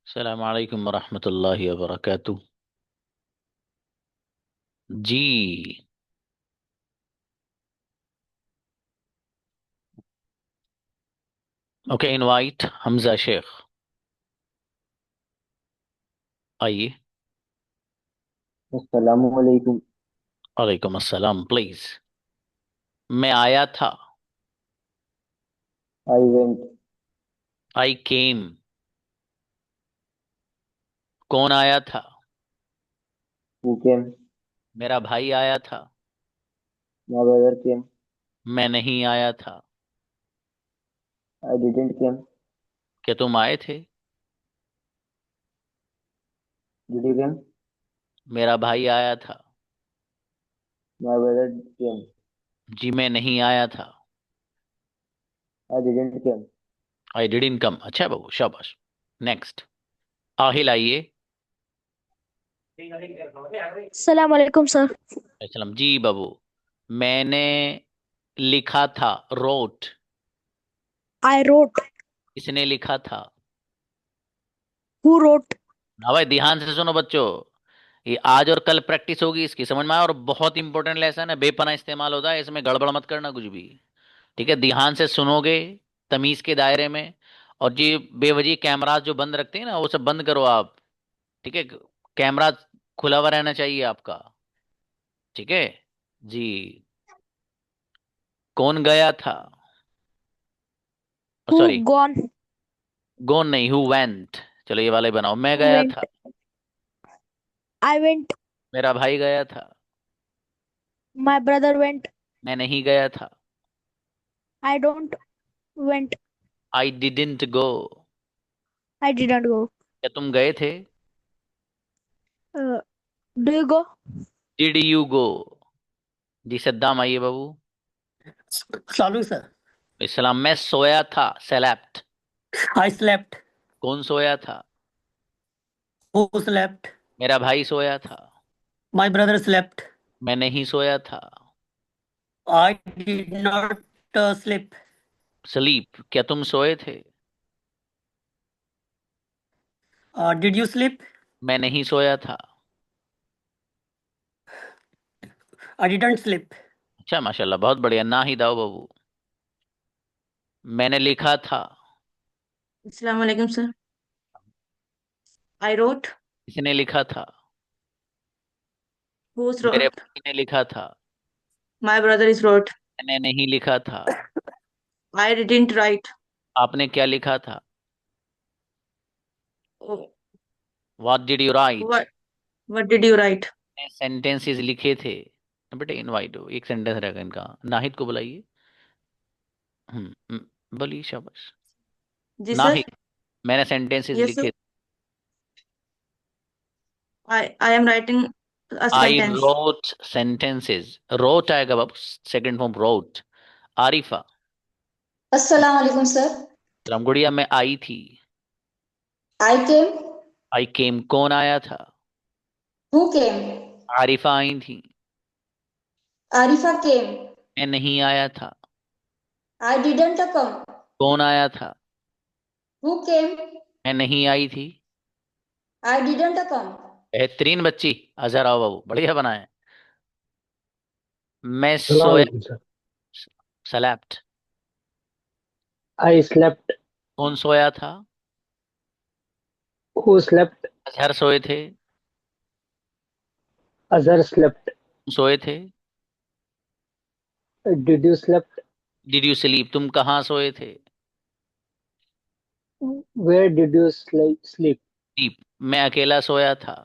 अस्सलाम वालेकुम वरहमतुल्लाहि वबरकातुह। जी। Okay, invite Hamza Shaikh. आइए। अस्सलामुअलैकुम। वालेकुम अस्सलाम। प्लीज। मैं आया था। I went. I came. कौन आया था? Who came? मेरा भाई आया था। My brother came. मैं नहीं आया था। I didn't came. क्या तुम आए थे? Did you came? मेरा भाई आया था। माय ब्रदर केम। जी, मैं नहीं आया था। I didn't came. I didn't come. अच्छा है बाबू, शाबाश। नेक्स्ट। आहिल आइए। सलाम वालेकुम सर। सलाम जी बाबू। मैंने लिखा था। रोट। I wrote. किसने लिखा था? Who road? हाँ भाई, ध्यान से सुनो बच्चों। ये आज और कल प्रैक्टिस होगी इसकी, समझ में आया? और बहुत इंपॉर्टेंट लेसन है, बेपना इस्तेमाल होता है इसमें, गड़बड़ मत करना कुछ भी। ठीक है, ध्यान से सुनोगे तमीज के दायरे में। और जी, बेवजह कैमरा जो बंद रखते हैं ना, वो सब बंद करो आप। ठीक है। कैमरा खुला हुआ रहना चाहिए आपका। ठीक है। जी। कौन गया था? Who sorry. गॉन? गोन नहीं, हु वेंट। चलो ये वाले बनाओ। मैं हु गया वेंट? था। I went. मेरा भाई गया था। My brother went. मैं नहीं गया था। I don't went. I didn't go. I didn't go. क्या तुम गए थे? Do you go? Did you go? जी सद्दाम आइए बाबू। चालू सर। इस्लाम में सोया था, सेलेप्ट। आई स्लेप्ट। कौन सोया था? Who slept? मेरा भाई सोया था। My brother slept. मैं नहीं सोया था। I did not sleep. Sleep. क्या तुम सोए थे? Did you sleep? मैं नहीं सोया था। I didn't sleep. अच्छा, माशाल्लाह, बहुत बढ़िया। ना ही दाओ बाबू। मैंने लिखा था। अस्सलाम वालेकुम सर। I wrote. किसने लिखा था? हुज मेरे रोट? भाई ने लिखा था। My brother is wrote. मैंने नहीं लिखा था। I didn't write. आपने क्या लिखा था? What did you write? What what did you write? Sentences लिखे थे। बेटे इनवाइट हो, एक सेंटेंस रहेगा इनका। नाहिद को बुलाइए। बोलिए, शाबाश। जी सर। नाहिद। मैंने सेंटेंसेस यस सर। लिखे। I am writing a I sentence. Wrote sentences. Wrote आएगा बाबू, सेकंड फॉर्म रोट। आरिफा। अस्सलाम वालेकुम सर। रामगुड़िया में आई थी। आई केम। आई केम। कौन आया था? हु केम? आरिफा आई थी। आरिफा केम। मैं नहीं आया था। I didn't come. कौन आया था? हु केम? मैं नहीं आई थी। I didn't come. बेहतरीन बच्ची। अजहर आओ बाबू, बढ़िया बनाए। मैं अस्सलाम सोया। वालेकुम सर। सलेप्ट। आई स्लेप्ट। कौन सोया था? Who slept? अजहर सोए थे। अजहर स्लेप्ट। सोए थे। Did you slept? Did you sleep? तुम कहाँ सोए थे? Where did you sleep? Sleep. मैं अकेला सोया था।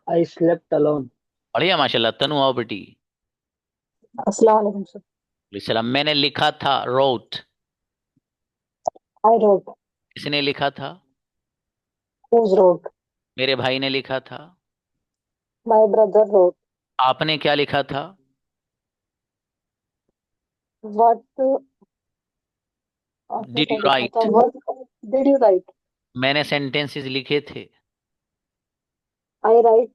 I slept alone. बढ़िया, माशाल्लाह। तनु आओ बेटी। अस्सलाम वालेकुम सर। सलाम। मैंने लिखा था। रोट। I wrote. किसने लिखा था? Who's wrote? मेरे भाई ने लिखा था। My brother wrote. आपने क्या लिखा था? व्हाट? आपने डिड क्या यू लिखा था? Right? What did you write? मैंने सेंटेंसेस लिखे थे। आई राइट।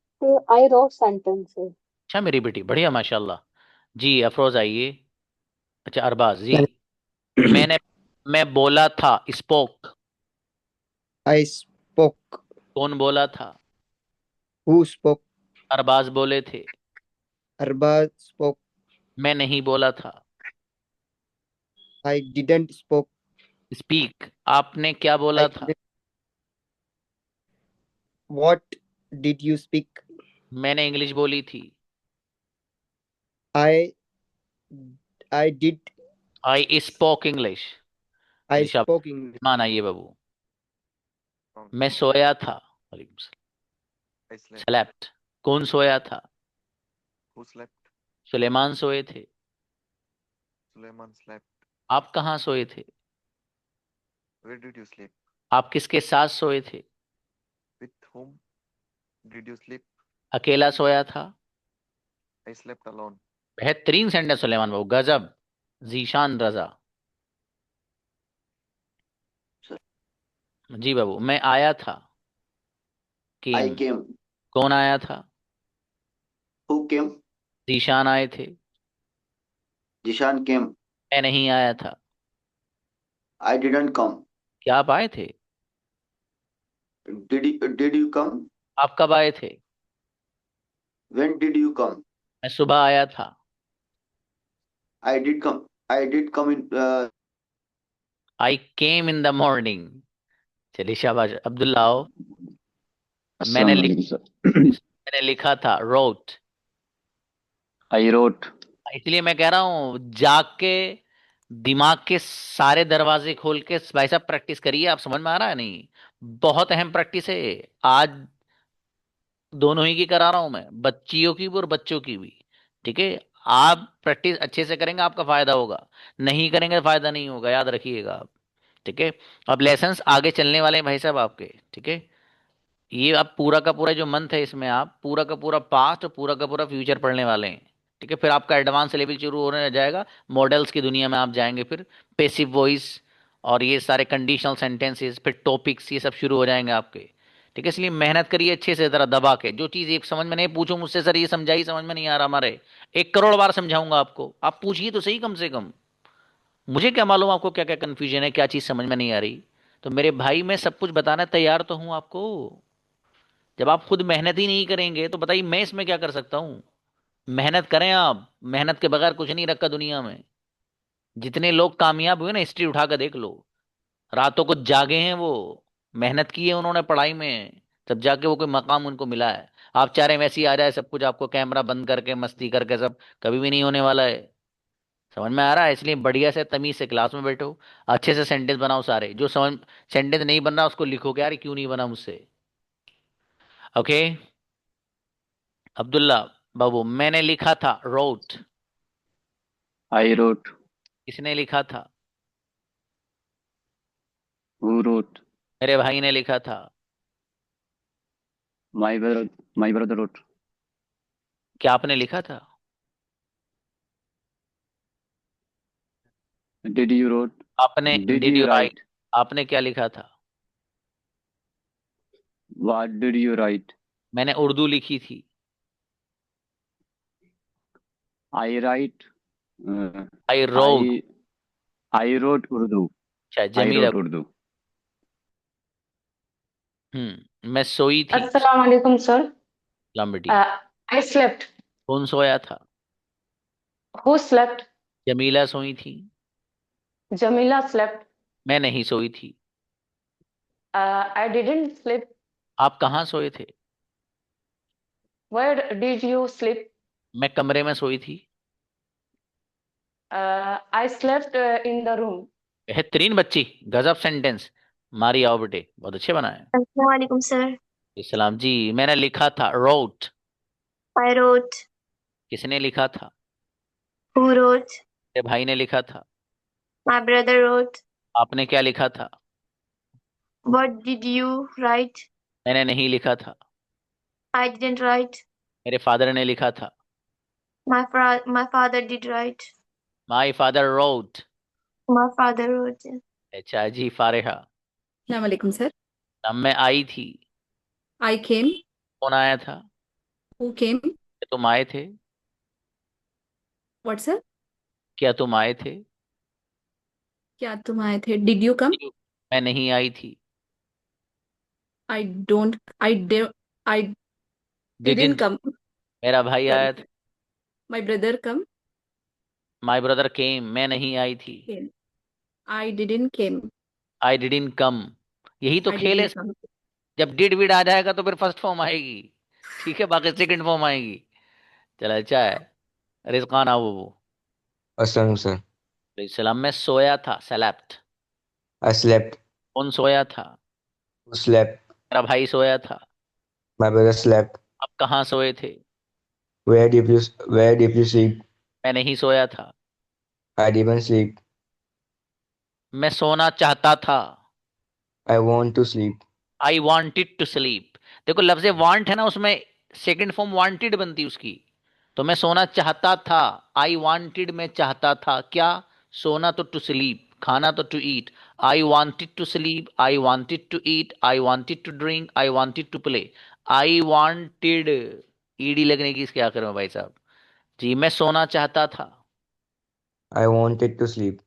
I road sentences. अच्छा मेरी बेटी, बढ़िया, माशाल्लाह। जी, अफरोज आइए। अच्छा, अरबाज जी। मैंने मैं बोला था। स्पोक। I spoke. कौन बोला था? Who spoke? अरबाज बोले थे। Arbaz spoke. मैं नहीं बोला था। I didn't spoke. स्पीक, आपने क्या बोला I था? didn't. What did you speak? मैंने इंग्लिश बोली थी। I did. I spoke English. I Rishabh, spoke English. मान आइए बाबू। Wrong. मैं सोया था। वालेकुम सलाम। I slept. स्लेप्ट, कौन सोया था? Who slept? सुलेमान सोए थे। Suleiman slept. आप कहाँ सोए थे? Where did you sleep? आप किसके साथ सोए थे? With whom did you sleep? अकेला सोया था। I slept alone. बेहतरीन सेंटेंस सुलेमान बाबू, गजब। जीशान रजा। जी बाबू। मैं आया था। I came, came. कौन आया था? Who came? जीशान आए थे। Jishan came. मैं नहीं आया था। I didn't come. क्या आप आए थे? Did you come? आप कब आए थे? When did you come? मैं सुबह आया था। I did come. I did come in. I came in the morning. चलिए शाबाश। अब्दुल्ला आओ। मैंने मैंने लिखा था रोट। I wrote. इसलिए मैं कह रहा हूँ जाग के दिमाग के सारे दरवाजे खोल के भाई साहब प्रैक्टिस करिए। आप समझ में आ रहा है नहीं? बहुत अहम प्रैक्टिस है आज। दोनों ही की करा रहा हूं मैं, बच्चियों की भी और बच्चों की भी। ठीक है, आप प्रैक्टिस अच्छे से करेंगे आपका फायदा होगा, नहीं करेंगे तो फायदा नहीं होगा, याद रखिएगा आप। ठीक है, अब लेसन्स आगे चलने वाले हैं भाई साहब आपके। ठीक है, ये आप पूरा का पूरा जो मंथ है इसमें आप पूरा का पूरा पास्ट और पूरा का पूरा फ्यूचर पढ़ने वाले हैं। ठीक है, फिर आपका एडवांस लेवल शुरू होने जाएगा, मॉडल्स की दुनिया में आप जाएंगे, फिर पेसिव वॉइस और ये सारे कंडीशनल सेंटेंसेस, फिर टॉपिक्स, ये सब शुरू हो जाएंगे आपके। ठीक है, इसलिए मेहनत करिए अच्छे से, जरा दबा के। जो चीज़ एक समझ में नहीं, पूछो मुझसे सर ये समझाई, समझ में नहीं आ रहा हमारे, 1 करोड़ बार समझाऊंगा आपको, आप पूछिए तो सही कम से कम। मुझे क्या मालूम आपको क्या क्या कन्फ्यूजन है, क्या चीज़ समझ में नहीं आ रही। तो मेरे भाई मैं सब कुछ बताना तैयार तो हूं आपको। जब आप खुद मेहनत ही नहीं करेंगे तो बताइए मैं इसमें क्या कर सकता हूँ। मेहनत करें आप, मेहनत के बगैर कुछ नहीं रखा दुनिया में। जितने लोग कामयाब हुए ना, हिस्ट्री उठा कर देख लो, रातों को जागे हैं वो, मेहनत की है उन्होंने पढ़ाई में, तब जाके वो कोई मकाम उनको मिला है। आप चाह रहे हैं वैसे ही आ जाए सब कुछ आपको कैमरा बंद करके मस्ती करके, सब कभी भी नहीं होने वाला है। समझ में आ रहा है? इसलिए बढ़िया से तमीज से क्लास में बैठो, अच्छे से सेंटेंस बनाओ सारे। जो समझ सेंटेंस नहीं बन रहा उसको लिखो कि यार ये क्यों नहीं बना मुझसे। ओके अब्दुल्ला बाबू, मैंने लिखा था रोट। I wrote. किसने लिखा था? Who wrote? मेरे भाई ने लिखा था। My brother. My brother wrote. क्या आपने लिखा था? Did you wrote? आपने Did did you you right? write? आपने क्या लिखा था? What did you write? मैंने उर्दू लिखी थी। I write. Uh, I wrote. I wrote Urdu. अच्छा I जमील। wrote Urdu. मैं सोई थी। अस्सलाम वालेकुम सर। सलाम बेटी। I slept. कौन सोया था? Who slept? जमीला सोई थी। Jamila slept. मैं नहीं सोई थी। I didn't sleep. आप कहाँ सोए थे? Where did you sleep? मैं कमरे में सोई थी। I slept in the room. बेहतरीन बच्ची, गजब सेंटेंस। मारी आओ बेटे, बहुत अच्छे बनाए। Assalamualaikum sir. इस्लाम जी। मैंने लिखा था रोट। I wrote. किसने लिखा था? Who wrote? मेरे भाई ने लिखा था। My brother wrote. आपने क्या लिखा था? What did you write? मैंने नहीं लिखा था। I didn't write. मेरे फादर ने लिखा था। My father did write. My father wrote. My father wrote. अच्छा जी फारिहा। अस्सलाम वालेकुम सर। अब मैं आई थी। I came. कौन आया था? Who came? क्या तुम आए थे? What sir? क्या तुम आए थे? क्या तुम आए थे? Did you come? मैं नहीं आई थी। I don't. I did. I didn't didn't, come. मेरा भाई Sorry. आया था। My brother come. My brother came, मैं नहीं आई थी। Came. I didn't came. I didn't come, यही तो I खेल है। didn't come. जब डिड विड आ जाएगा तो फिर फर्स्ट फॉर्म आएगी, ठीक है, बाकी सेकंड फॉर्म आएगी। चलो अच्छा है। रिजकान आओ वो। अस्सलाम सर। सलाम, मैं सोया था, सेलेप्ट। I slept. कौन सोया था? Who slept? मेरा भाई सोया था। My brother slept. आप कहाँ सोए थे? Where did you sleep? मैं नहीं सोया था। I didn't sleep. मैं सोना चाहता था। I want to sleep. I wanted to sleep. देखो लफ्ज वांट है ना, उसमें सेकंड फॉर्म वांटेड बनती उसकी। तो मैं सोना चाहता था, आई वांटेड, मैं चाहता था क्या? सोना तो टू स्लीप, खाना तो to eat. I wanted to sleep, I wanted to eat, I wanted to drink, I wanted to play. I wanted, ED लगने की इसके आखिर में भाई साहब। जी, मैं सोना चाहता था। I wanted to sleep.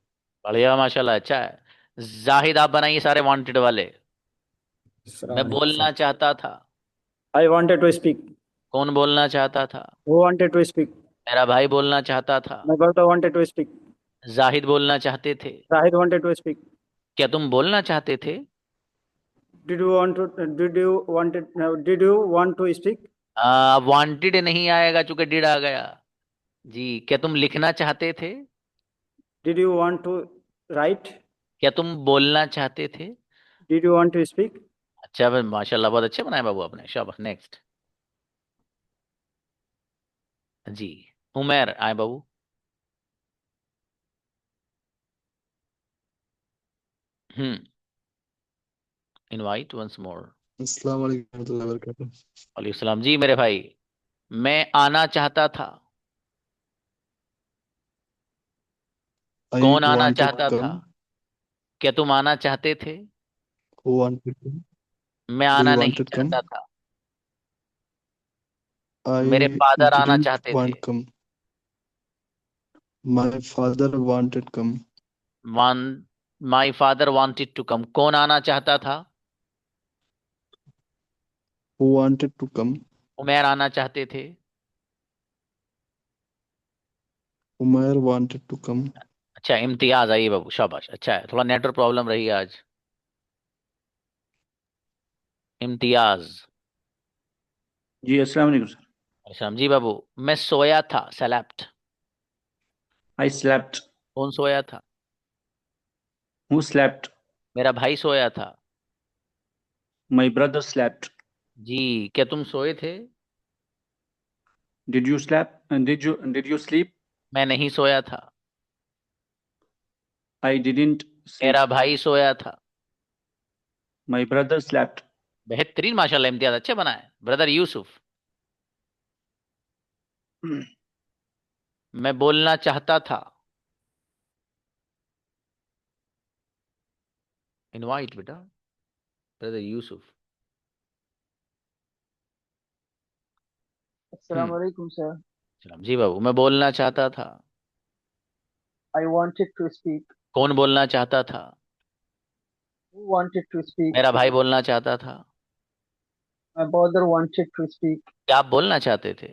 बढ़िया, माशाल्लाह, अच्छा है। जाहिद आप बनाइए सारे वांटेड वाले। मैं बोलना चाहता था। I wanted to speak. कौन बोलना चाहता था? Who wanted to speak? मेरा भाई बोलना चाहता था। My brother wanted to speak. Zahid बोलना चाहते थे। Zahid wanted to speak. क्या तुम बोलना चाहते थे? Did you want to speak? Wanted नहीं आएगा चूंकि डिड आ गया। जी, क्या तुम लिखना चाहते थे? Did you want to write? क्या तुम बोलना चाहते थे? Did you want to speak? अच्छा माशाल्लाह, बहुत अच्छे बनाए बाबू आपने, शाबाश। नेक्स्ट जी, उमेर आए बाबू। Invite once more. अस्सलाम वालेकुम रहमतुल्लाहि व बरकातुहू। वालेकुम सलाम। जी मेरे भाई, मैं आना चाहता था। I कौन आना wanted to चाहता था? come. क्या तुम आना चाहते थे? Who wanted to? मैं Do आना you नहीं wanted come? चाहता था। मेरे I फादर आना didn't चाहते थे। want come. My father wanted come. One my father wanted to come. कौन आना चाहता था? Who wanted to come? उमेर आना चाहते थे। Umair wanted to come. अच्छा, इम्तियाज आइए बाबू, शाबाश, अच्छा है। थोड़ा नेटवर्क प्रॉब्लम रही आज। इम्तियाज। जी अस्सलाम वालेकुम सर। अच्छा जी बाबू, मैं सोया था, सेलेप्ट। I slept. कौन सोया था? Who slept? मेरा भाई सोया था। My brother slept. जी, क्या तुम सोए थे? Did you sleep? Did you sleep? मैं नहीं सोया था। I didn't sleep. मेरा भाई सोया था। My brother slept. बेहतरीन, माशाल्लाह, इम्तियाज अच्छे बनाए। ब्रदर यूसुफ, मैं बोलना चाहता था। इनवाइट बेटा, ब्रदर यूसुफ। अस्सलाम वालेकुम सर। सलाम जी बाबू, मैं बोलना चाहता था। I wanted to speak. कौन बोलना चाहता था? Who wanted to speak? मेरा भाई बोलना चाहता था। My brother wanted to speak. क्या आप बोलना चाहते थे?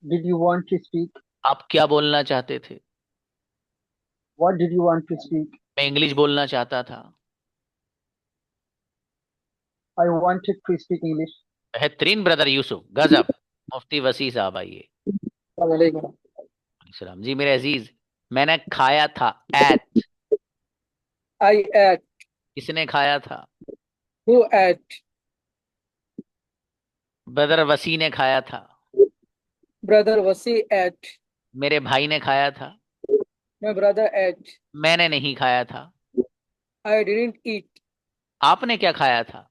Did you want to speak? आप क्या बोलना चाहते थे? What did you want to speak? मैं इंग्लिश बोलना चाहता था। I wanted to speak English. बेहतरीन ब्रदर यूसुफ, गजब। मुफ्ती वसी साहब आइए। सलाम जी मेरे अजीज, मैंने खाया था, एट। I ate. किसने खाया था? Who ate? ब्रदर वसी ने खाया था। Brother Wasi ate. मेरे भाई ने खाया था। My brother ate. मैंने नहीं खाया था। I didn't eat. आपने क्या खाया था?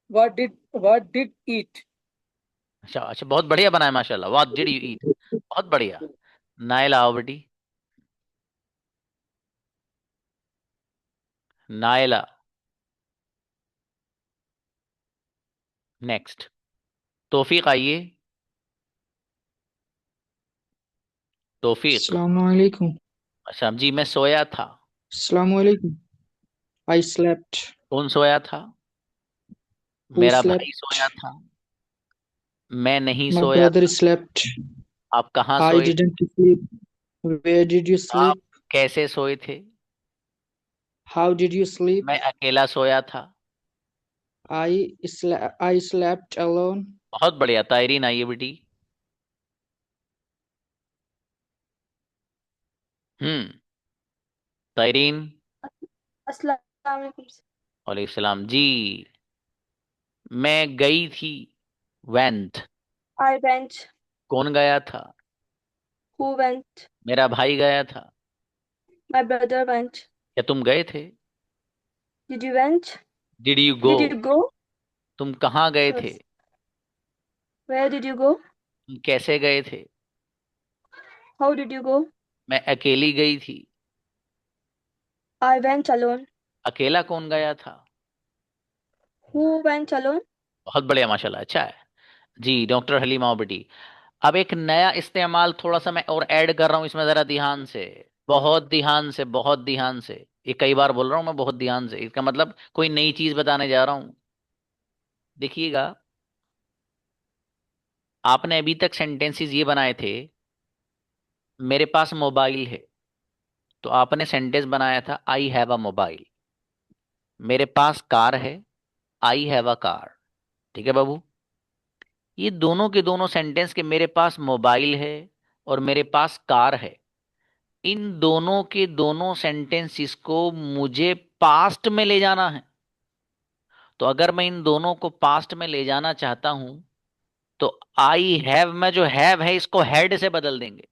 What did eat? अच्छा अच्छा, बहुत बढ़िया बनाया माशाल्लाह। व्हाट डिड यू ईट, बहुत बढ़िया। नाइला आओ बेटी, नाइला। नेक्स्ट तौफीक आइए। तौफीक। Assalamualaikum. अच्छा जी, मैं सोया था। Assalamualaikum. I slept. कौन सोया था? मेरा slept? भाई सोया था। मैं नहीं My सोया brother था। slept. आप कहाँ I सोए थे? didn't sleep. Where did you आप sleep? कैसे सोए थे? How did you sleep? मैं अकेला सोया था। I slept alone. बहुत बढ़िया, तायरीन आइए बेटी। हम्म। तायरीन। अस्सलाम वालेकुम। वालेकुम सलाम जी। मैं गई थी। वेंट। I went. कौन गया था? Who went? मेरा भाई गया था। My brother went. क्या तुम गए थे? Did you went? Did you go? Did you go? तुम कहाँ गए Sorry. थे? Where did you go? तुम कैसे गए थे? How did you go? मैं अकेली गई थी। I went alone. अकेला कौन गया था? Who went alone? बहुत बढ़िया, माशाल्लाह, अच्छा है जी। डॉक्टर हलीमा बेटी। अब एक नया इस्तेमाल थोड़ा सा मैं और ऐड कर रहा हूं इसमें, जरा ध्यान से, बहुत ध्यान से, बहुत ध्यान से। ये कई बार बोल रहा हूं मैं, बहुत ध्यान से, इसका मतलब कोई नई चीज बताने जा रहा हूं। देखिएगा, आपने अभी तक सेंटेंसेस ये बनाए थे, मेरे पास मोबाइल है, तो आपने सेंटेंस बनाया था आई हैव अ मोबाइल। मेरे पास कार है, आई हैव अ कार। ठीक है बाबू? ये दोनों के दोनों सेंटेंस के मेरे पास मोबाइल है और मेरे पास कार है, इन दोनों के दोनों सेंटेंसेस को मुझे पास्ट में ले जाना है। तो अगर मैं इन दोनों को पास्ट में ले जाना चाहता हूं, तो आई हैव में जो हैव है इसको हेड से बदल देंगे।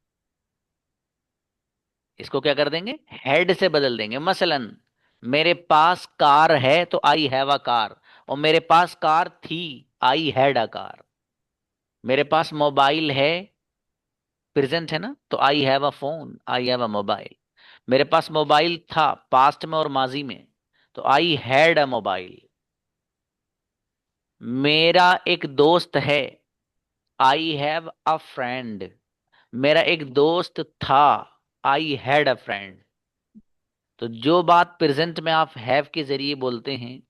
इसको क्या कर देंगे? हेड से बदल देंगे। मसलन मेरे पास कार है तो आई हैव अ कार, और मेरे पास कार थी, आई हैड अ कार। मेरे पास मोबाइल है, प्रेजेंट है ना, तो I have a phone, I have a mobile. मेरे पास मोबाइल था पास्ट में और माजी में, तो आई हैड अ मोबाइल। मेरा एक दोस्त है, आई हैव अ फ्रेंड। मेरा एक दोस्त था, आई हैड अ फ्रेंड। तो जो बात प्रेजेंट में आप हैव के जरिए बोलते हैं,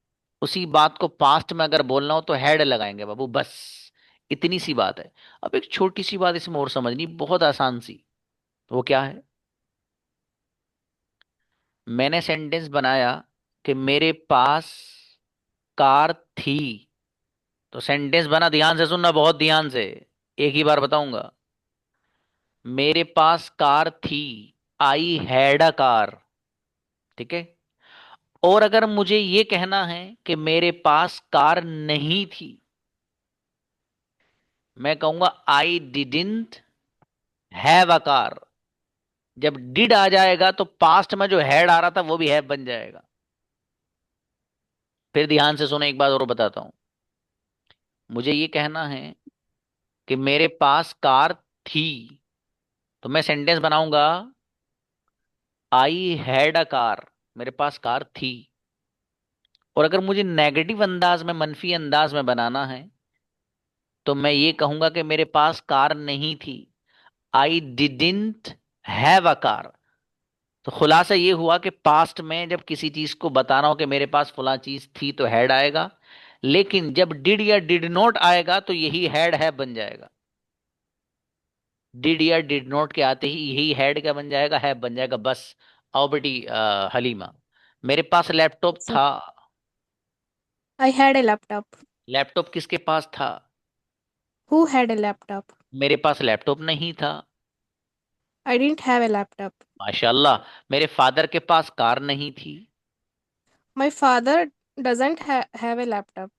उसी बात को पास्ट में अगर बोलना हो तो हैड लगाएंगे बाबू, बस इतनी सी बात है। अब एक छोटी सी बात इसमें और समझनी, बहुत आसान सी। वो क्या है? मैंने सेंटेंस बनाया कि मेरे पास कार थी, तो सेंटेंस बना, ध्यान से सुनना, बहुत ध्यान से, एक ही बार बताऊंगा। मेरे पास कार थी, आई हैड अ कार। ठीक है? और अगर मुझे ये कहना है कि मेरे पास कार नहीं थी, मैं कहूंगा आई डिडंट हैव अ कार। जब डिड आ जाएगा तो पास्ट में जो हैड आ रहा था वो भी हैव बन जाएगा। फिर ध्यान से सुनो, एक बात और बताता हूं। मुझे ये कहना है कि मेरे पास कार थी, तो मैं सेंटेंस बनाऊंगा आई हैड अ कार। मेरे पास कार थी। और अगर मुझे नेगेटिव अंदाज में, मनफी अंदाज में बनाना है, तो मैं ये कहूंगा कि मेरे पास कार नहीं थी, I didn't have a car. तो खुलासा ये हुआ कि पास्ट में जब किसी चीज को बताना हो कि मेरे पास फला चीज थी, तो हैड आएगा। लेकिन जब डिड या डिड नॉट आएगा तो यही हैड है बन जाएगा। डिड या डिड नॉट के आते ही यही हेड क्या बन जाएगा? है बन जाएगा, बस। आओ बेटी हलीमा, मेरे पास लैपटॉप Sir, था। I had a laptop. Laptop किसके पास था? Who had a laptop? मेरे पास लैपटॉप नहीं था। I didn't have a laptop. माशाल्लाह। मेरे फादर के पास कार नहीं थी। My father doesn't have a laptop.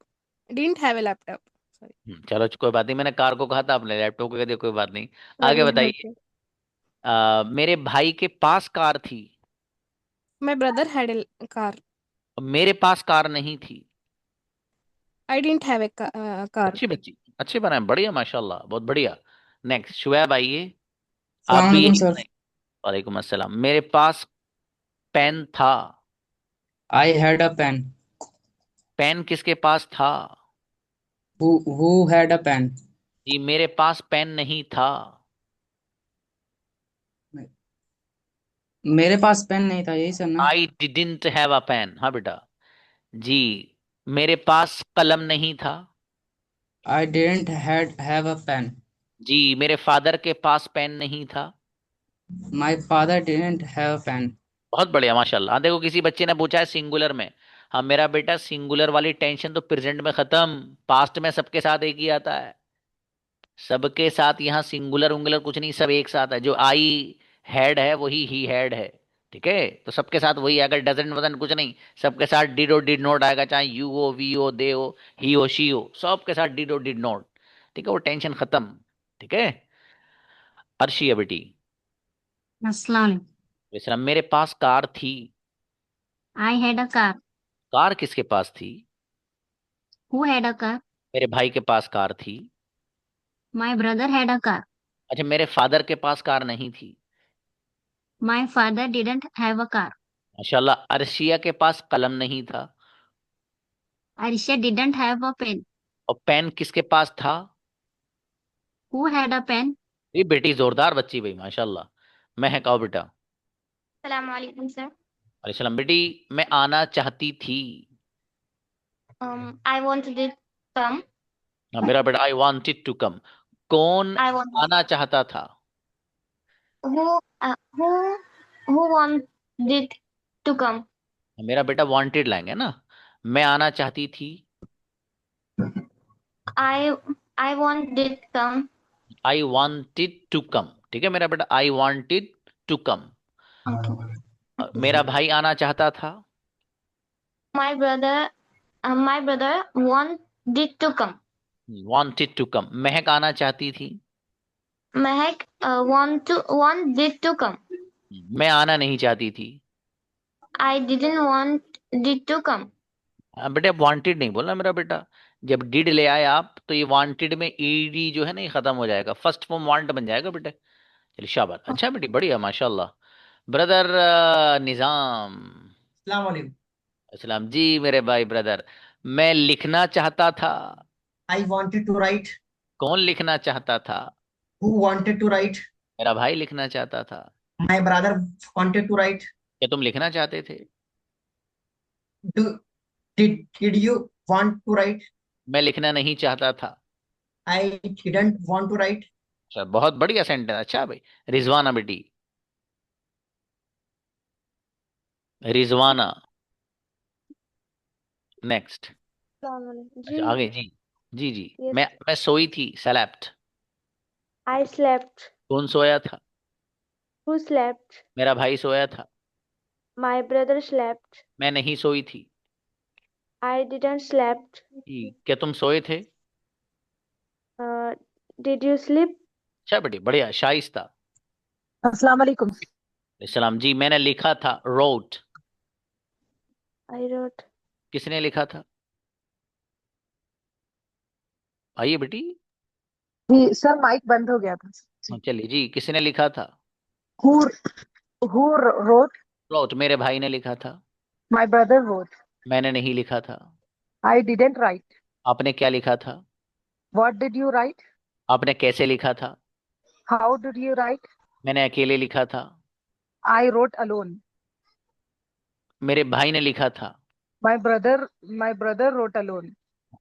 Didn't have a laptop. Sorry. चलो कोई बात नहीं, मैंने कार को कहा था, आपने लैपटॉप को कह दिया, कोई बात नहीं। आगे Sorry. बताइए। Okay. मेरे भाई के पास कार थी, My brother had a car. और मेरे पास कार नहीं थी। I didn't have a car. अच्छी बच्ची, अच्छे बनाए, बढ़िया, माशाल्लाह, बहुत बढ़िया। नेक्स्ट शुएब आइए। आप सलाम भी अलैकुम यही सर। बनाइए। वालेकुम अस्सलाम। मेरे पास पेन था। I had a pen. Pen किसके पास था? Who had a pen. जी, मेरे पास पेन नहीं था। मेरे पास पेन नहीं था, यही सर ना। I didn't have a pen. हाँ बेटा जी। मेरे पास कलम नहीं था। I didn't have a pen. जी, मेरे फादर के पास पेन नहीं था। My father didn't have a pen. बहुत बढ़िया, माशाल्लाह। देखो किसी बच्चे ने पूछा है सिंगुलर में। हाँ मेरा बेटा, सिंगुलर वाली टेंशन तो प्रेजेंट में खत्म, पास्ट में सबके साथ एक ही आता है। सबके साथ यहाँ सिंगुलर उंगुलर कुछ नहीं, सब एक साथ है। जो आई हैड है वही ही हैड है। ठीक है, तो सबके साथ वही है। अगर डजंट वजन कुछ नहीं, सबके साथ डिड और डिड नॉट आएगा, चाहे यू हो, वी हो, दे हो, ही हो, शी हो, सबके साथ डिड और डिड नॉट। ठीक है, वो टेंशन खत्म। ठीक है, अर्शी है बेटी। अस्सलाम वैसे मेरे पास कार थी। I had a car. Car किसके पास थी? Who had a car? मेरे भाई के पास कार थी। My brother had a car. अच्छा, मेरे फादर के पास कार नहीं थी। My father didn't have a car. माशाल्लाह। अर्शिया के पास कलम नहीं था। Arisha didn't have a pen. और पेन किसके पास था? Who had a pen? ये बेटी जोरदार बच्ची भाई, माशाल्लाह। महक आओ बेटा। Assalamualaikum, sir. अलैहिस्सलाम। बेटी मैं आना चाहती थी। I wanted it come. हाँ, मेरा बेटा आई वांटेड टू कम। कौन I want आना चाहता था? who who wanted to come. मेरा बेटा वांटेड लाएंगे ना। मैं आना चाहती थी। I wanted come. I wanted to come. ठीक है मेरा बेटा, आई वांटेड टू कम। मेरा भाई आना चाहता था। My brother wanted to come. Wanted to come. Mahak आना चाहती थी। Mehak wanted to come. मैं आना नहीं चाहती थी। I didn't want it to come. बेटा वांटेड नहीं बोलना मेरा बेटा। जब डिड ले आए आप, तो ये वांटेड में ईडी जो है ना, ये खत्म हो जाएगा, फर्स्ट फॉर्म वांट बन जाएगा बेटा। चलिए शाबाश, अच्छा बेटी, बढ़िया माशाल्लाह। ब्रदर निजाम। अस्सलाम वालेकुम। अस्सलाम जी मेरे भाई ब्रदर। मैं लिखना चाहता था। I wanted to write. कौन लिखना चाहता था? Who wanted to write? मेरा भाई लिखना चाहता था। My brother wanted to write. क्या तुम लिखना चाहते थे? Did you want to write? मैं लिखना नहीं चाहता था। I didn't want to write. अच्छा, बहुत बढ़िया सेंटेंस। अच्छा भाई, रिजवाना बेटी। रिजवाना नेक्स्ट। अच्छा आगे जी। जी जी। Yes. मैं सोई थी। स्लेप्ट। I slept. कौन सोया था? Who slept? मेरा भाई सोया था। My brother slept. मैं नहीं सोई थी। I didn't slept. जी, क्या तुम सोए थे? Did you sleep? अच्छा बेटी, बढ़िया। शाइस्ता। अस्सलाम वालेकुम। सलाम जी। मैंने लिखा था। रोट। I wrote. किसने लिखा था? आइए बेटी। जी सर, माइक बंद हो गया था। हाँ, चलिए जी। किसने लिखा था? Who who wrote? रोट, मेरे भाई ने लिखा था। My brother wrote. मैंने नहीं लिखा था। I didn't write. आपने क्या लिखा था? What did you write? आपने कैसे लिखा था? How did you write? मैंने अकेले लिखा था। I wrote alone. मेरे भाई ने लिखा था। My brother wrote alone.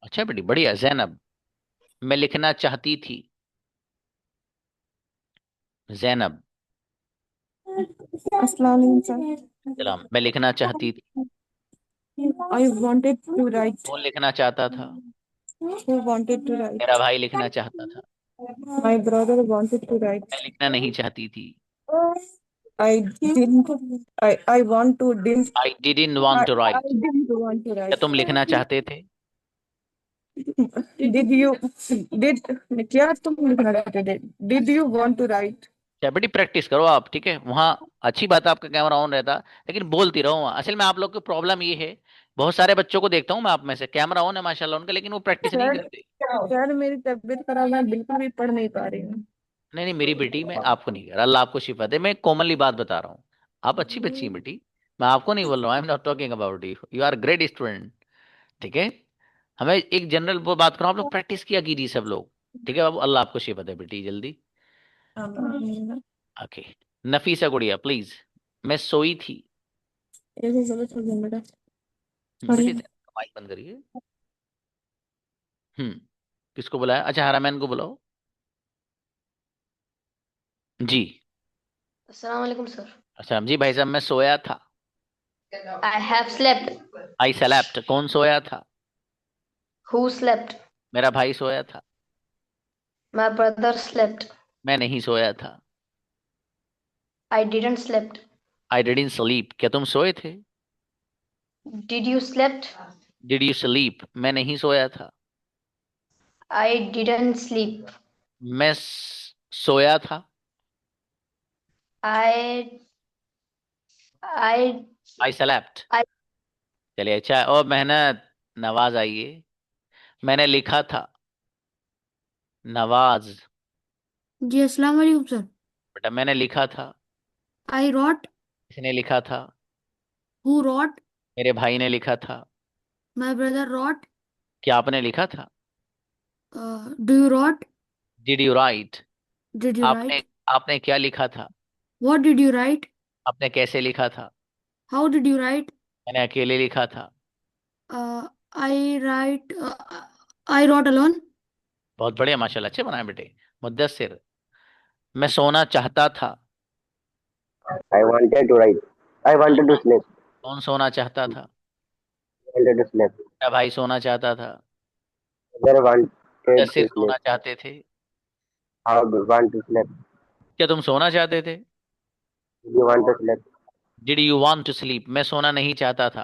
अच्छा बेटी, बढ़िया। जैनब। मैं लिखना चाहती थी। जैनब। अस्सलाम वालेकुम सलाम। मैं लिखना चाहती थी। Sir. I wanted to write. कौन लिखना चाहता था? Who wanted to write? मेरा भाई लिखना चाहता था। My brother wanted to write. मैं लिखना नहीं चाहती थी। I didn't. I want to didn't. I didn't want to I write. didn't want to क्या write. तुम लिखना चाहते थे? क्या तुम लिखना चाहते थे? Did you want to write? क्या बेटी, प्रैक्टिस करो आप। ठीक है, वहाँ अच्छी बात है आपका कैमरा ऑन रहता, लेकिन बोलती रहो वहाँ। असल में आप लोग की प्रॉब्लम ये है, बहुत सारे बच्चों को देखता हूँ मैं आप में से, कैमरा ऑन है माशाल्लाह उनका, लेकिन वो प्रैक्टिस नहीं करते। सर मेरी तबीयत खराब है, मैं बिल्कुल भी पढ़ नहीं पा रही हूँ। नहीं नहीं मेरी बेटी, मैं आपको नहीं कह रहा, अल्लाह आपको शिफा दे, मैं कॉमनली बात बता रहा हूँ। आप अच्छी बच्ची हैं बेटी, मैं आपको नहीं बोल रहा हूँ। I am not talking about you, you are great student. ठीक है, हमें एक जनरल वो बात करो, आप लोग प्रैक्टिस किया कीजिए सब लोग। ठीक है बाबू, अल्लाह आपको शिफा दे बेटी जल्दी। ओके, नफीसा गुड़िया प्लीज। मैं सोई थी। बेटा बेटी माइक बंद करिए। किसको बुलाया? अच्छा हरामैन को बुलाओ जी। अस्सलाम वालेकुम सर। अच्छा जी भाई साहब, मैं सोया था। I have slept. I slept. कौन सोया था? Who slept? मेरा भाई सोया था। My brother slept. मैं नहीं सोया था। I didn't slept. I didn't sleep. क्या तुम सोए थे? Did you slept? Did you sleep? मैं नहीं सोया था। I didn't sleep. मैं सोया था। I I slept. I चलिए अच्छा, और मेहनत। नवाज आइए। मैंने लिखा था। नवाज जी अस्सलाम वालेकुम सर। बेटा, मैंने लिखा था। I wrote. किसने लिखा था? Who wrote? मेरे भाई ने लिखा था। My brother wrote. क्या आपने लिखा था? Do you wrote? Did you write? Did you आपने राइट? आपने क्या लिखा था? What did you write? आपने कैसे लिखा था? How did you write? मैंने अकेले लिखा था। I write. I wrote alone. बहुत बढ़िया, माशाल्लाह, अच्छे बनाए बेटे। मुद्दस्सिर, मैं सोना चाहता था। I wanted to write. I wanted to sleep. कौन सोना चाहता था? Wanted to sleep. मेरा भाई सोना चाहता था। Mother wanted Muddassir to sleep. सोना चाहते थे। How do want to sleep? क्या तुम सोना चाहते थे? Did you want to sleep? Did you want to sleep? मैं सोना नहीं चाहता था।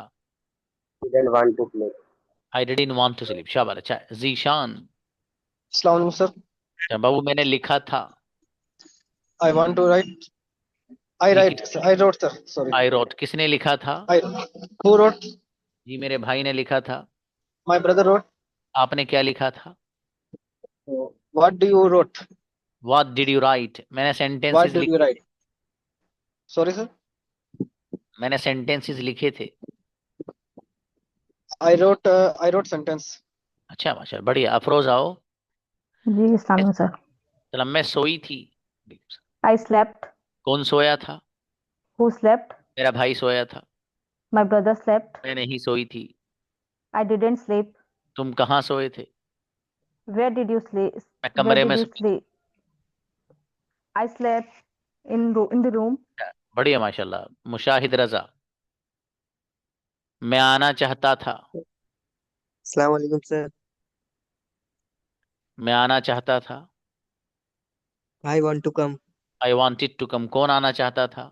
Didn't want to sleep. I didn't want to sleep. शाबाश, अच्छा। जीशान। अस्सलाम वालेकुम सर। अच्छा बाबू, मैंने लिखा था। I want to write. I write sir. I wrote sir. Sorry. I wrote. किसने लिखा था? I who wrote? जी मेरे भाई ने लिखा था। My brother wrote. आपने क्या लिखा था? What do you wrote? What did you write? मैंने व्हाट सेंटेंसेस डिड यू लिखे। राइट? Sorry sir. मैंने सेंटेंसेस लिखे थे। I wrote sentence. अच्छा माशा, बढ़िया। अफरोज आओ। जी अस्सलाम सर। चलो, मैं सोई थी। I slept. कौन सोया था? Who slept? मेरा भाई सोया था। My brother slept. मैं नहीं सोई थी। I didn't sleep. तुम कहाँ सोए थे? Where did you sleep? मैं वेयर कमरे डिड में यू सोई। Sleep? I slept in the room. बढ़िया माशाल्लाह। मुशाहिद रजा, मैं आना चाहता था। अस्सलाम वालेकुम सर। मैं आना चाहता था। I want to come. I wanted to come. कौन आना चाहता था?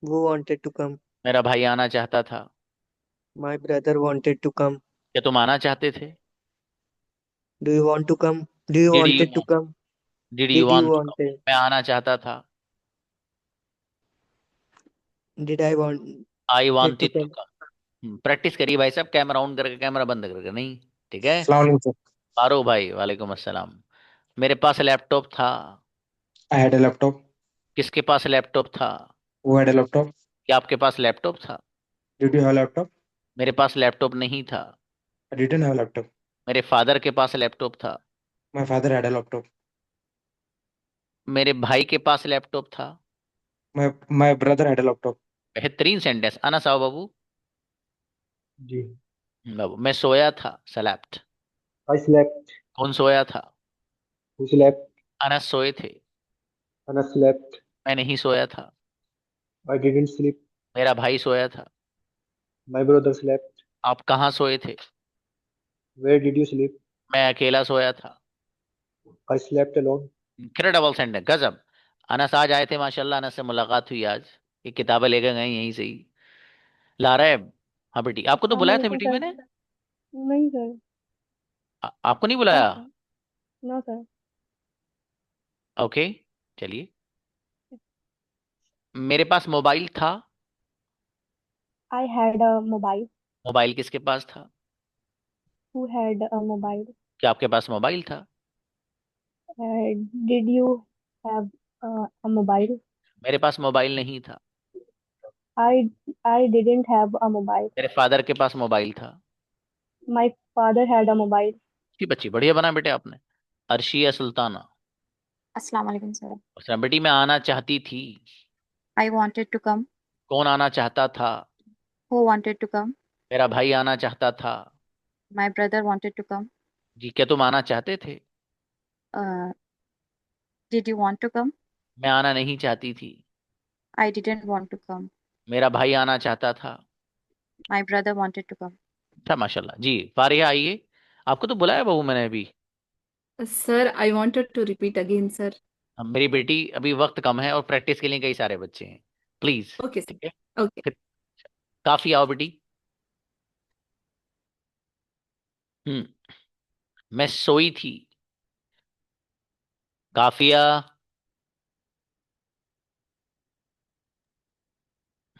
Who wanted to come? मेरा भाई आना चाहता था। My brother wanted to come. क्या तुम आना चाहते थे? Do you want to come? Do you did you wanted to come? Did you Did you want to come? wanted? मैं आना चाहता था। Did I want आई it to wanted to come? Come. Practice करिए भाई साहब, कैमरा ऑन करके camera बंद करके नहीं। ठीक है। अस्सलाम वालेकुम सर। फारूक भाई, वालेकुम अस्सलाम। मेरे पास लैपटॉप था। I had a laptop. किसके पास लैपटॉप था? Who had a laptop? क्या आपके पास लैपटॉप था? Did you have laptop? मेरे पास लैपटॉप नहीं था। I didn't have laptop. मेरे फादर के पास लैपटॉप था। My father had a laptop. मेरे भाई के पास लैपटॉप था। My brother had a laptop. बेहतरीन सेंटेंस। अनस आओ बाबू। जी। बाबू, मैं सोया था। स्लेप्ट। आई स्लेप्ट। कौन सोया था? Who slept? अनस सोए थे। अना स्लेप्ट। मैं नहीं सोया था। I didn't sleep. मेरा भाई सोया था। My brother slept. आप कहाँ सोए थे? Where did you sleep? मैं अकेला सोया था। I slept alone. Incredible sentence, गजब। अनस आज आए थे माशाल्लाह। अनस से मुलाकात हुई आज। ये किताबें लेकर गए यहीं से ही। ला रहे। हाँ बेटी, आपको तो हाँ बुलाया मेरे था को बेटी सर। मैंने। नहीं सर। आपको नहीं नो बुलाया? सर। No sir. ओके, चलिए। मेरे पास मोबाइल था। I had a mobile. Mobile किसके पास था? Who had a mobile? क्या आपके पास मोबाइल था? Did you have a mobile? मेरे पास मोबाइल नहीं था। I I didn't have a mobile. मेरे फादर के पास मोबाइल था। My father had a mobile. जी बच्ची, बढ़िया बना बेटे आपने। अर्शिया सुल्ताना। अस्सलाम वालेकुम सर। अच्छा बेटी, मैं आना चाहती थी। I wanted to come. कौन आना चाहता था? Who wanted to come? मेरा भाई आना चाहता था। My brother wanted to come. जी, क्या तुम आना चाहते थे? Did you want to come? मैं आना नहीं चाहती थी। I didn't want to come. मेरा भाई आना चाहता था। My brother wanted to come. अच्छा, माशाल्लाह जी। फारिया आइए, आपको तो बुलाया बहू मैंने अभी। Sir, I wanted to repeat again, sir. अब मेरी बेटी, अभी वक्त कम है और प्रैक्टिस के लिए कई सारे बच्चे हैं, प्लीज। Okay, sir. ठीक है, Okay. फिर काफी आओ बेटी। मैं सोई थी। काफिया।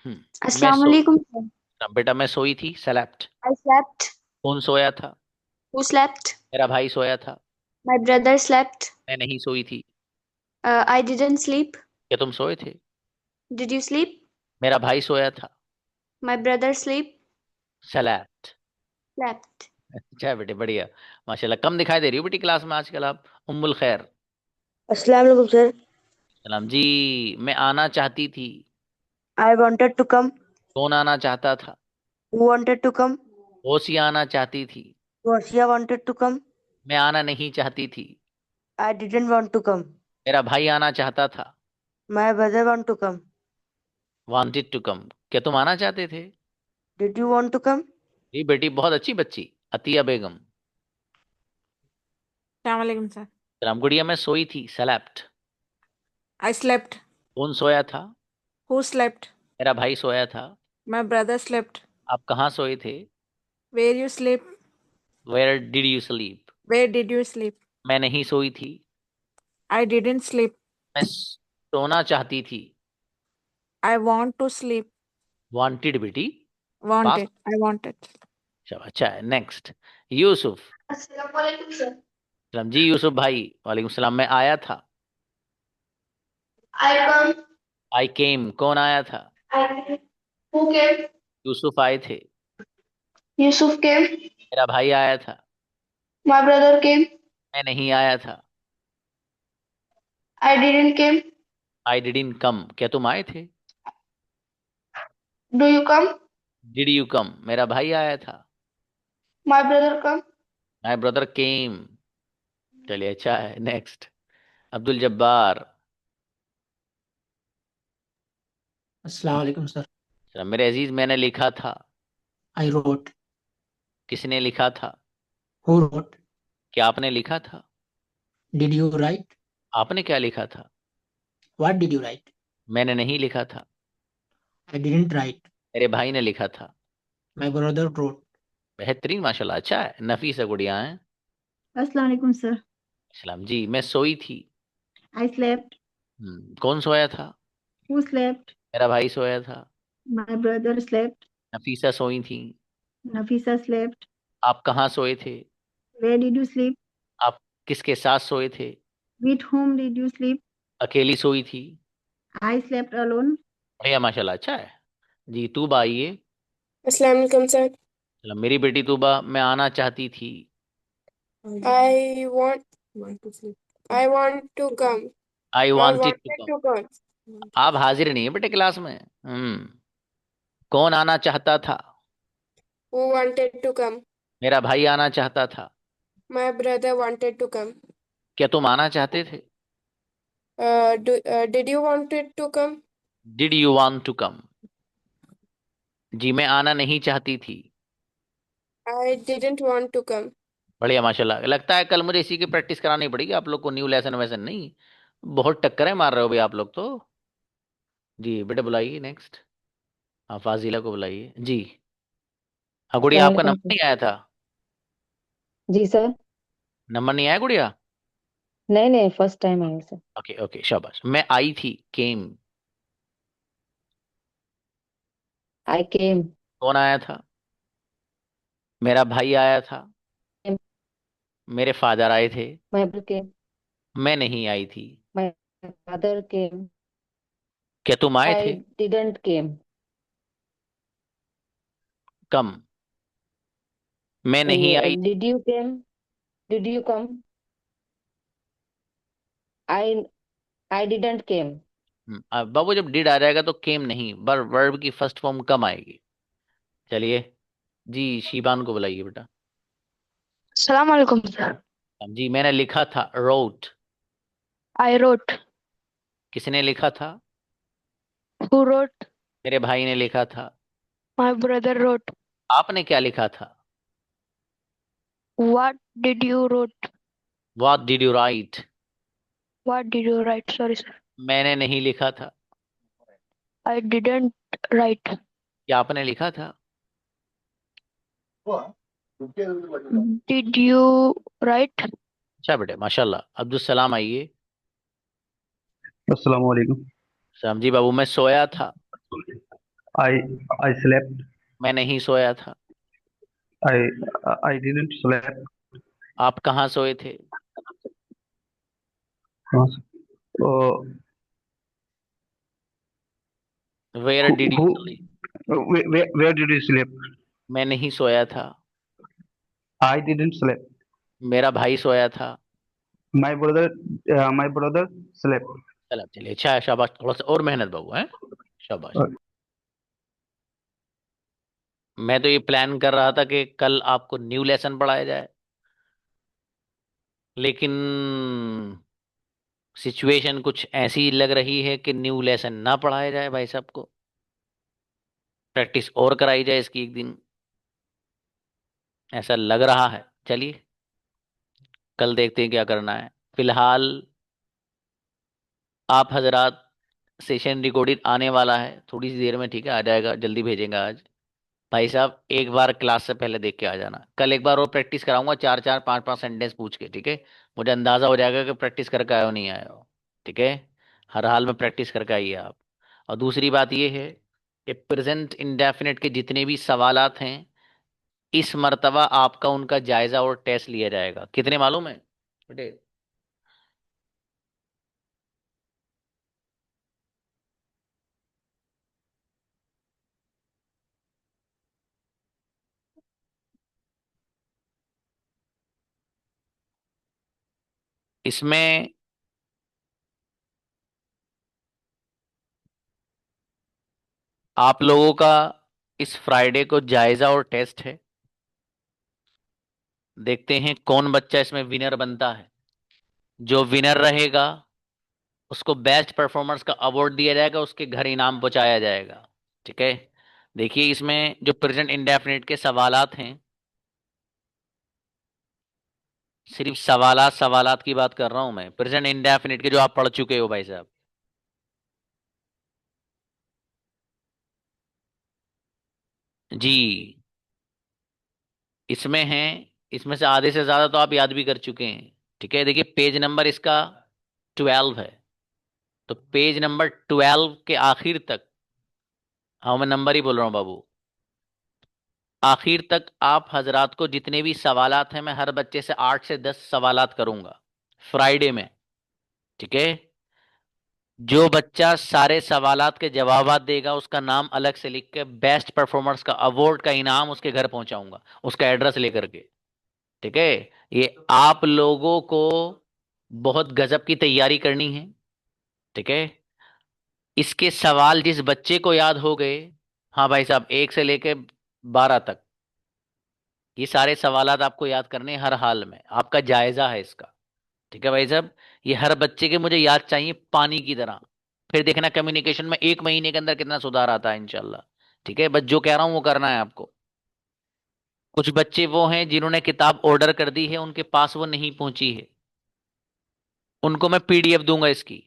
मैं Assalamu सो alaikum, sir. बेटा मैं सोई थी, slept। I slept. कौन सोया था? Who slept? मेरा भाई सोया था। My brother slept. मैं नहीं सोई थी। I didn't sleep. क्या तुम सोए थे? Did you sleep? मेरा भाई सोया था। My brother sleep. slept। Slept. अच्छा बेटे, बढ़िया, माशाल्लाह। कम दिखाई दे रही हो बेटी क्लास में आजकल आप। उम्मुल खैर। अस्सलाम वालेकुम सर। सलाम जी। मैं आना चाहती थी। I wanted to come. कौन आना चाहता था? Who wanted to come? Osian आना चाहती थी। Rosia wanted to come. मैं आना नहीं चाहती थी। I didn't want to come. मेरा भाई आना चाहता था। My brother want to come. wanted to come। क्या तुम आना चाहते थे? Did you want to come? जी बेटी, बहुत अच्छी बच्ची अतिया बेगम। Assalamualaikum, sir. सलाम गुड़िया, मैं सोई थी, slept। I slept. कौन सोया था? Who slept? मेरा भाई सोया था। My brother slept. आप कहाँ सोए थे? Where you sleep? Where did you sleep? Where did you sleep? मैं नहीं सोई थी। I didn't sleep. मैं सोना चाहती थी। I want to sleep. wanted बेटी। Wanted. I wanted. चलो अच्छा है, next. Yusuf. Assalamu alaikum, sir. सलाम जी यूसुफ भाई। वालेकुम सलाम। मैं आया था। I come. I came. कौन आया था? I came. Who came? Yusuf आए थे। Yusuf came. मेरा भाई आया था। My brother came. मैं नहीं आया था। I didn't came. I didn't come. क्या तुम आए थे? Do you come? Did you कम। मेरा भाई आया था। My brother come. My brother केम। चलिए अच्छा है, नेक्स्ट। अब्दुल जब्बार। अस्सलाम वालेकुम सर। सलाम मेरे अजीज, मैंने लिखा था। I wrote. किसने लिखा था? Who wrote? क्या आपने लिखा था? Did you write? आपने क्या लिखा था? What did you write? मैंने नहीं लिखा था। I didn't write. मेरे भाई ने लिखा था। My brother wrote. बेहतरीन, माशाल्लाह, अच्छा है। नफीसा गुड़िया है। अस्सलाम वालेकुम, sir. सलाम जी। मैं सोई थी। I slept. कौन सोया था? Who slept? मेरा भाई सोया था। My brother slept. नफीसा सोई थी। Nafisa slept. आप कहाँ सोए थे? Where did you sleep? आप किसके साथ सोए थे? With whom did you sleep? अकेली सोई थी। I slept alone. बढ़िया, माशाल्लाह, अच्छा है जी। तूबा आइए। अस्सलाम वालेकुम, sir. सलाम मेरी बेटी तूबा। मैं आना चाहती थी। I want to sleep. I want to come. I I wanted to wanted come. to come. आप हाजिर नहीं है बेटे क्लास में। कौन आना चाहता था? Who wanted to come? मेरा भाई आना चाहता था। My brother wanted to come. क्या तुम आना चाहते थे? Did you wanted to come? Did you want to come. जी मैं आना नहीं चाहती थी। I didn't want to come. बढ़िया, माशाल्लाह। लगता है कल मुझे इसी की प्रैक्टिस करानी पड़ेगी आप लोग को। न्यू लेसन वैसन नहीं, बहुत टक्करें मार रहे हो भाई आप लोग तो। जी बेटे बुलाइए नेक्स्ट। हाँ, फाजिला को बुलाइए जी। हाँ गुड़िया, आपका अस्सलाम नंबर नहीं आया था? जी सर। नंबर नहीं आया गुड़िया? नहीं नहीं, फर्स्ट टाइम आया सर। ओके ओके, शाबाश। मैं आई थी, केम। आई केम। कौन आया था? मेरा भाई आया था। मेरे फादर आए थे। My brother came. मैं नहीं आई थी। My father came. क्या तुम आए आई थे? Didn't came. कम। मैं नहीं आई थी। Did you came? Did you come? I I didn't came. अब बाबू, जब डिड आ जाएगा तो केम नहीं, वर्ब की फर्स्ट फॉर्म कम आएगी। चलिए जी शीबान को बुलाइए बेटा। Assalamu alaikum, sir. जी मैंने लिखा था रोट, I wrote. किसने लिखा था? Who wrote? मेरे भाई ने लिखा था। My brother wrote. आपने क्या लिखा था? What did you wrote? What did you right? What did you write? Sorry, sir. मैंने नहीं लिखा था। I didn't write. क्या आपने लिखा था? Did you write? अच्छा बेटे माशाल्लाह। अब्दुल सलाम आइए। अस्सलाम वालेकुम। सलाम जी बाबू। मैं सोया था। I slept. मैं नहीं सोया था। I didn't slept. आप कहाँ सोए थे? Uh, where did you who, sleep? where did you sleep? मैं नहीं सोया था। I didn't sleep. मेरा भाई सोया था। My brother slept. चलो चलिए अच्छा है, शाबाश। थोड़ा सा और मेहनत बाबू है, शाबाश। मैं तो ये प्लान कर रहा था कि कल आपको न्यू लेसन पढ़ाया जाए, लेकिन सिचुएशन कुछ ऐसी लग रही है कि न्यू लेसन ना पढ़ाया जाए, भाई साहब को प्रैक्टिस और कराई जाए इसकी एक दिन, ऐसा लग रहा है। चलिए कल देखते हैं क्या करना है। फिलहाल आप हजरात सेशन रिकॉर्डेड आने वाला है थोड़ी सी देर में, ठीक है? आ जाएगा, जल्दी भेजेंगे आज। भाई साहब एक बार क्लास से पहले देख के आ जाना। कल एक बार और प्रैक्टिस कराऊंगा, 4-4 5-5 सेंटेंस पूछ के, ठीक है? मुझे अंदाजा हो जाएगा कि प्रैक्टिस करके आए हो नहीं आए हो, ठीक है? हर हाल में प्रैक्टिस करके आइए आप। और दूसरी बात ये है कि प्रेजेंट इंडेफिनिट के जितने भी सवालात हैं इस मर्तबा आपका उनका जायजा और टेस्ट लिया जाएगा। कितने मालूम है बेटे? इसमें आप लोगों का इस फ्राइडे को जायजा और टेस्ट है। देखते हैं कौन बच्चा इसमें विनर बनता है। जो विनर रहेगा उसको बेस्ट परफॉर्मेंस का अवार्ड दिया जाएगा, उसके घर इनाम पहुंचाया जाएगा, ठीक है? देखिए इसमें जो प्रेजेंट इंडेफिनिट के सवालात हैं, सिर्फ सवालात की बात कर रहा हूं मैं, प्रेजेंट इंडेफिनिट के जो आप पढ़ चुके हो भाई साहब। जी इसमें हैं, इसमें से आधे से ज्यादा तो आप याद भी कर चुके हैं, ठीक है? देखिए पेज नंबर इसका 12 है, तो पेज नंबर 12 के आखिर तक, हाँ मैं नंबर ही बोल रहा हूँ बाबू, आखिर तक आप हजरात को जितने भी सवालात हैं मैं हर बच्चे से 8 से 10 सवालात करूंगा फ्राइडे में, ठीक है? जो बच्चा सारे सवालात के जवाबात देगा उसका नाम अलग से लिख के बेस्ट परफॉर्मर्स का अवार्ड का इनाम उसके घर पहुंचाऊंगा, उसका एड्रेस लेकर के, ठीक है? ये आप लोगों को बहुत गजब की तैयारी करनी है, ठीक है? इसके सवाल जिस बच्चे को याद हो गए, हाँ भाई साहब 1 से लेके 12 तक ये सारे सवालात आपको याद करने हैं हर हाल में, आपका जायजा है इसका, ठीक है भाई साहब? ये हर बच्चे के मुझे याद चाहिए पानी की तरह। फिर देखना कम्युनिकेशन में 1 महीने के अंदर कितना सुधार आता है इंशाल्लाह, ठीक है? बस जो कह रहा हूं वो करना है आपको। कुछ बच्चे वो हैं जिन्होंने किताब ऑर्डर कर दी है, उनके पास वो नहीं पहुंची है, उनको मैं पीडीएफ दूंगा इसकी।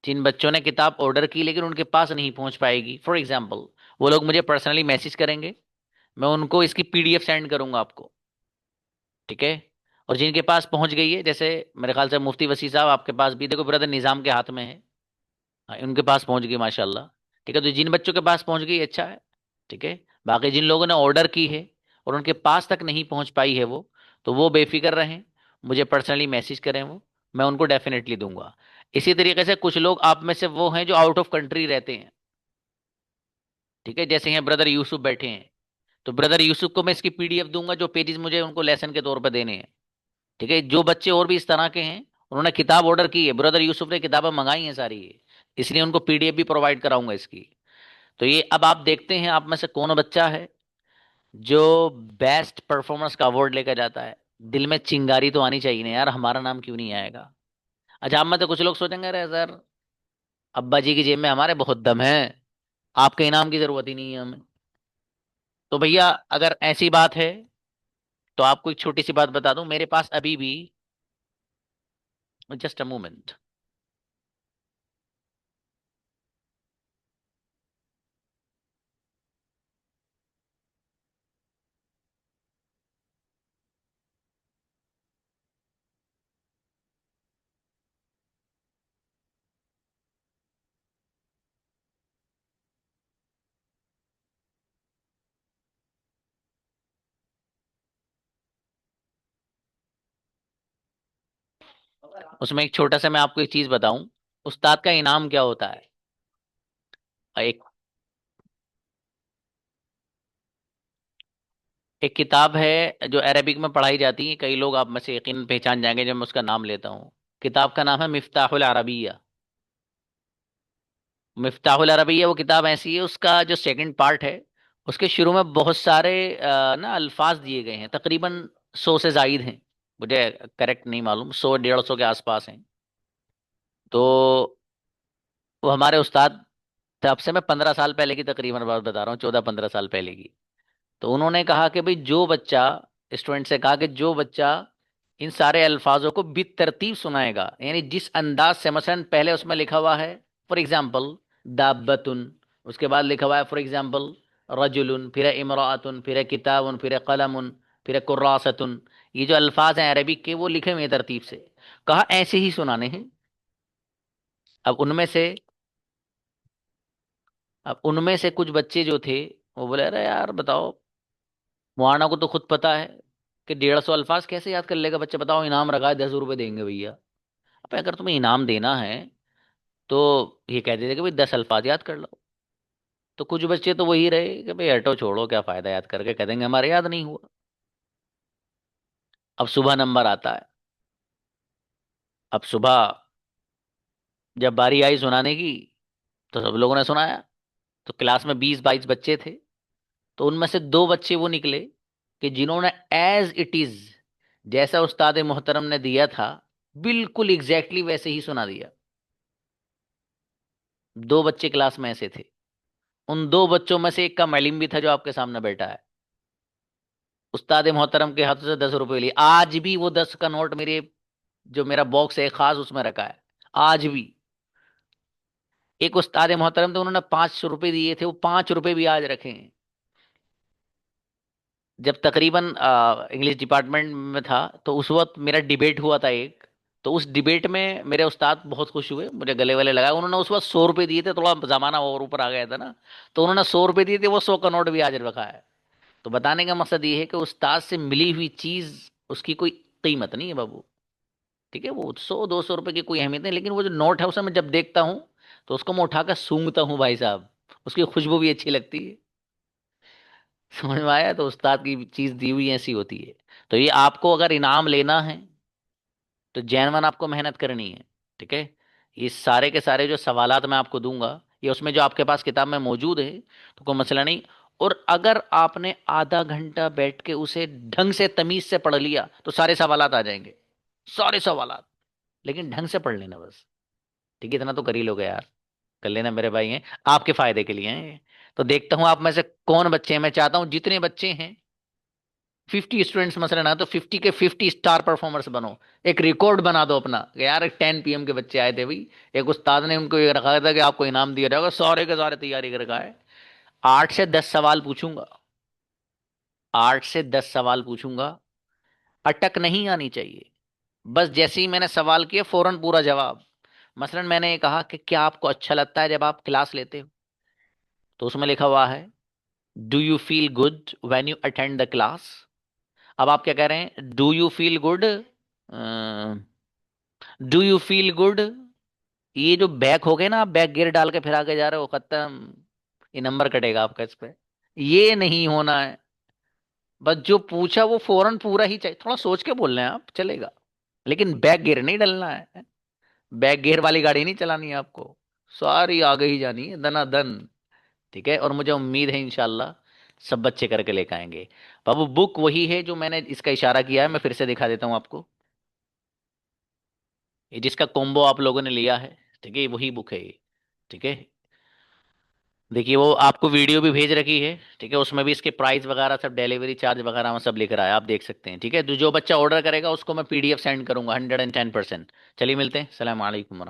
जिन बच्चों ने किताब ऑर्डर की लेकिन उनके पास नहीं पहुंच पाएगी, फॉर एग्जाम्पल, वो लोग मुझे पर्सनली मैसेज करेंगे, मैं उनको इसकी पीडीएफ सेंड करूंगा आपको, ठीक है? और जिनके पास पहुंच गई है, जैसे मेरे ख्याल से मुफ्ती वसी साहब आपके पास भी, देखो ब्रदर निज़ाम के हाथ में है, हाँ, उनके पास पहुंच गई माशाल्लाह, ठीक है? तो जिन बच्चों के पास पहुंच गई अच्छा है, ठीक है? बाकी जिन लोगों ने ऑर्डर की है और उनके पास तक नहीं पहुंच पाई है वो, तो वो बेफिक्र रहें, मुझे पर्सनली मैसेज करें, वो मैं उनको डेफिनेटली दूंगा। इसी तरीके से कुछ लोग आप में से वो हैं जो आउट ऑफ कंट्री रहते हैं, ठीक है? जैसे हैं ब्रदर यूसुफ बैठे हैं, तो ब्रदर यूसुफ को मैं इसकी पीडीएफ दूंगा, जो पेजेस मुझे उनको लेसन के तौर पर देने हैं, ठीक है? जो बच्चे और भी इस तरह के हैं उन्होंने किताब ऑर्डर की है, ब्रदर यूसुफ ने किताबें मंगाई हैं सारी ये, इसलिए उनको पीडीएफ भी प्रोवाइड कराऊंगा इसकी। तो ये अब आप देखते हैं आप में से कौन बच्चा है जो बेस्ट परफॉर्मेंस का अवार्ड लेकर जाता है, दिल में चिंगारी तो आनी चाहिए ना यार, हमारा नाम क्यों नहीं आएगा। अच्छा, आप में तो कुछ लोग सोचेंगे अरे सर, अब्बा जी की जेब में हमारे बहुत दम है, आपके इनाम की जरूरत ही नहीं है हमें। तो भैया अगर ऐसी बात है तो आपको एक छोटी सी बात बता दूं, मेरे पास अभी भी, जस्ट अ मोमेंट, उसमें एक छोटा सा मैं आपको एक चीज बताऊं, उस्ताद का इनाम क्या होता है। एक एक किताब है जो अरबिक में पढ़ाई जाती है, कई लोग आप में से यकीन पहचान जाएंगे जब मैं उसका नाम लेता हूँ। किताब का नाम है मिफ्ताहुल अरबिया। मिफ्ताहुल अरबिया वो किताब ऐसी है, उसका जो सेकंड पार्ट है, उसके शुरू में बहुत सारे ना अल्फाज दिए गए हैं, तकरीबन 100 से जायद हैं, मुझे करेक्ट नहीं मालूम, 100 150 के आसपास हैं। तो वो हमारे उस्ताद थे, अब से मैं 15 साल पहले की तकरीबन बात बता रहा हूँ, 14 15 साल पहले की। तो उन्होंने कहा कि भाई जो बच्चा, स्टूडेंट से कहा कि जो बच्चा इन सारे अल्फाजों को बितरतीब सुनाएगा, यानी जिस अंदाज से, मसलन पहले उसमें लिखा हुआ है फॉर एग्जाम्पल दाब्बतुन, उसके बाद लिखा हुआ है फॉर एग्जाम्पल रजुलुन, फिर इमराअतुन, फिर किताबुन, फिर कलमुन, फिर कुर्रासतुन, ये जो अल्फाज हैं अरबिक के वो लिखे हुए हैं तरतीब से, कहा ऐसे ही सुनाने हैं। अब उनमें से अब उनमें से कुछ बच्चे जो थे, वो बोले अरे यार बताओ, मुआना को तो खुद पता है कि 150 अल्फाज कैसे याद कर लेगा बच्चा, बताओ इनाम रखा है 10 रुपए देंगे भैया। अब अगर तुम्हें इनाम देना है तो ये कह देते कि भाई 10 अल्फाज याद कर लो। तो कुछ बच्चे तो वही रहे कि भाई हटो छोड़ो, क्या फायदा याद करके, कह देंगे हमारे याद नहीं हुआ। अब सुबह नंबर आता है, अब सुबह जब बारी आई सुनाने की, तो सब लोगों ने सुनाया। तो क्लास में 20 22 बच्चे थे, तो उनमें से 2 बच्चे वो निकले कि जिन्होंने एज इट इज, जैसा उस्ताद मोहतरम ने दिया था, बिल्कुल एग्जैक्टली वैसे ही सुना दिया। 2 बच्चे क्लास में ऐसे थे, उन 2 बच्चों में से एक का मैलिम भी था जो आपके सामने बैठा है। उस्ताद मोहतरम के हाथों से 10 रुपए लिए, आज भी वो 10 का नोट मेरे, जो मेरा बॉक्स है खास उसमें रखा है आज भी। एक उस्ताद मोहतरम थे, उन्होंने 500 रुपए दिए थे, वो 5 रुपए भी आज रखे हैं। जब तकरीबन इंग्लिश डिपार्टमेंट में था, तो उस वक्त मेरा डिबेट हुआ था एक, तो उस डिबेट में मेरे उस्ताद बहुत खुश हुए, मुझे गले वाले लगाए। उन्होंने उस वक्त 100 रुपए दिए थे, थोड़ा जमाना और ऊपर आ गया था ना, तो उन्होंने 100 रुपए दिए थे, वो 100 का नोट भी आज रखा है। तो बताने का मकसद ये है कि उस्ताद से मिली हुई चीज, उसकी कोई कीमत नहीं है बाबू। ठीक है, वो 100 200 रुपए की कोई अहमियत नहीं, लेकिन वो जो नोट है उसे मैं जब देखता हूँ तो उसको मैं उठाकर सूंघता हूँ भाई साहब, उसकी खुशबू भी अच्छी लगती है। समझ में आया। तो उस्ताद की चीज दी हुई ऐसी होती है। तो ये आपको अगर इनाम लेना है तो जैनवन आपको मेहनत करनी है। ठीक है, ये सारे के सारे जो सवालात मैं आपको दूंगा, ये उसमें जो आपके पास किताब में मौजूद है, तो कोई मसला नहीं। और अगर आपने आधा घंटा बैठ के उसे ढंग से तमीज से पढ़ लिया तो सारे सवालात आ जाएंगे, सारे सवालात। लेकिन ढंग से पढ़ लेना बस। ठीक है, इतना तो कर ही लोगे यार, कर लेना मेरे भाई हैं, आपके फायदे के लिए हैं ये। तो देखता हूं आप में से कौन बच्चे हैं, मैं चाहता हूं जितने बच्चे हैं, 50 स्टूडेंट्स मसलन है तो 50 के 50 स्टार परफॉर्मर्स बनो। एक रिकॉर्ड बना दो अपना कि यार एक 10 PM के बच्चे आए थे भाई, एक उस्ताद ने उनको ये रखा था कि आपको इनाम दिया जाएगा, सारे के सारे तैयारी कर रखा है। 8 से 10 सवाल पूछूंगा, 8 से 10 सवाल पूछूंगा, अटक नहीं आनी चाहिए। बस जैसे ही मैंने सवाल किया फौरन पूरा जवाब। मसलन मैंने ये कहा कि क्या आपको अच्छा लगता है जब आप क्लास लेते हो, तो उसमें लिखा हुआ है do you feel good when you attend the class. अब आप क्या कह रहे हैं, do you feel good, do you feel good, ये जो बैक हो गए ना, आप बैक गियर डाल के फिर आगे जा रहे हो, खत्म, ये नंबर कटेगा आपका इस पे। ये नहीं होना है। बस जो पूछा वो फौरन पूरा ही चाहिए, थोड़ा सोच के बोल रहे हैं आप चलेगा, लेकिन बैक गियर नहीं डलना है। बैक गियर वाली गाड़ी नहीं चलानी है आपको, सारी आगे ही जानी है दना दन। ठीक है, और मुझे उम्मीद है इंशाल्लाह सब बच्चे करके लेकर आएंगे। बाबू बुक वही है जो मैंने इसका इशारा किया है, मैं फिर से दिखा देता हूं आपको। ये जिसका कॉम्बो आप लोगों ने लिया है, ठीक है, वही बुक है ये। ठीक है, देखिए वो आपको वीडियो भी भेज रखी है, ठीक है, उसमें भी इसके प्राइस वगैरह सब, डिलीवरी चार्ज वगैरह में सब लिख रहा है, आप देख सकते हैं। ठीक है, जो बच्चा ऑर्डर करेगा उसको मैं PDF सेंड करूंगा 110%। चलिए मिलते हैं, सलाम अलैकुम।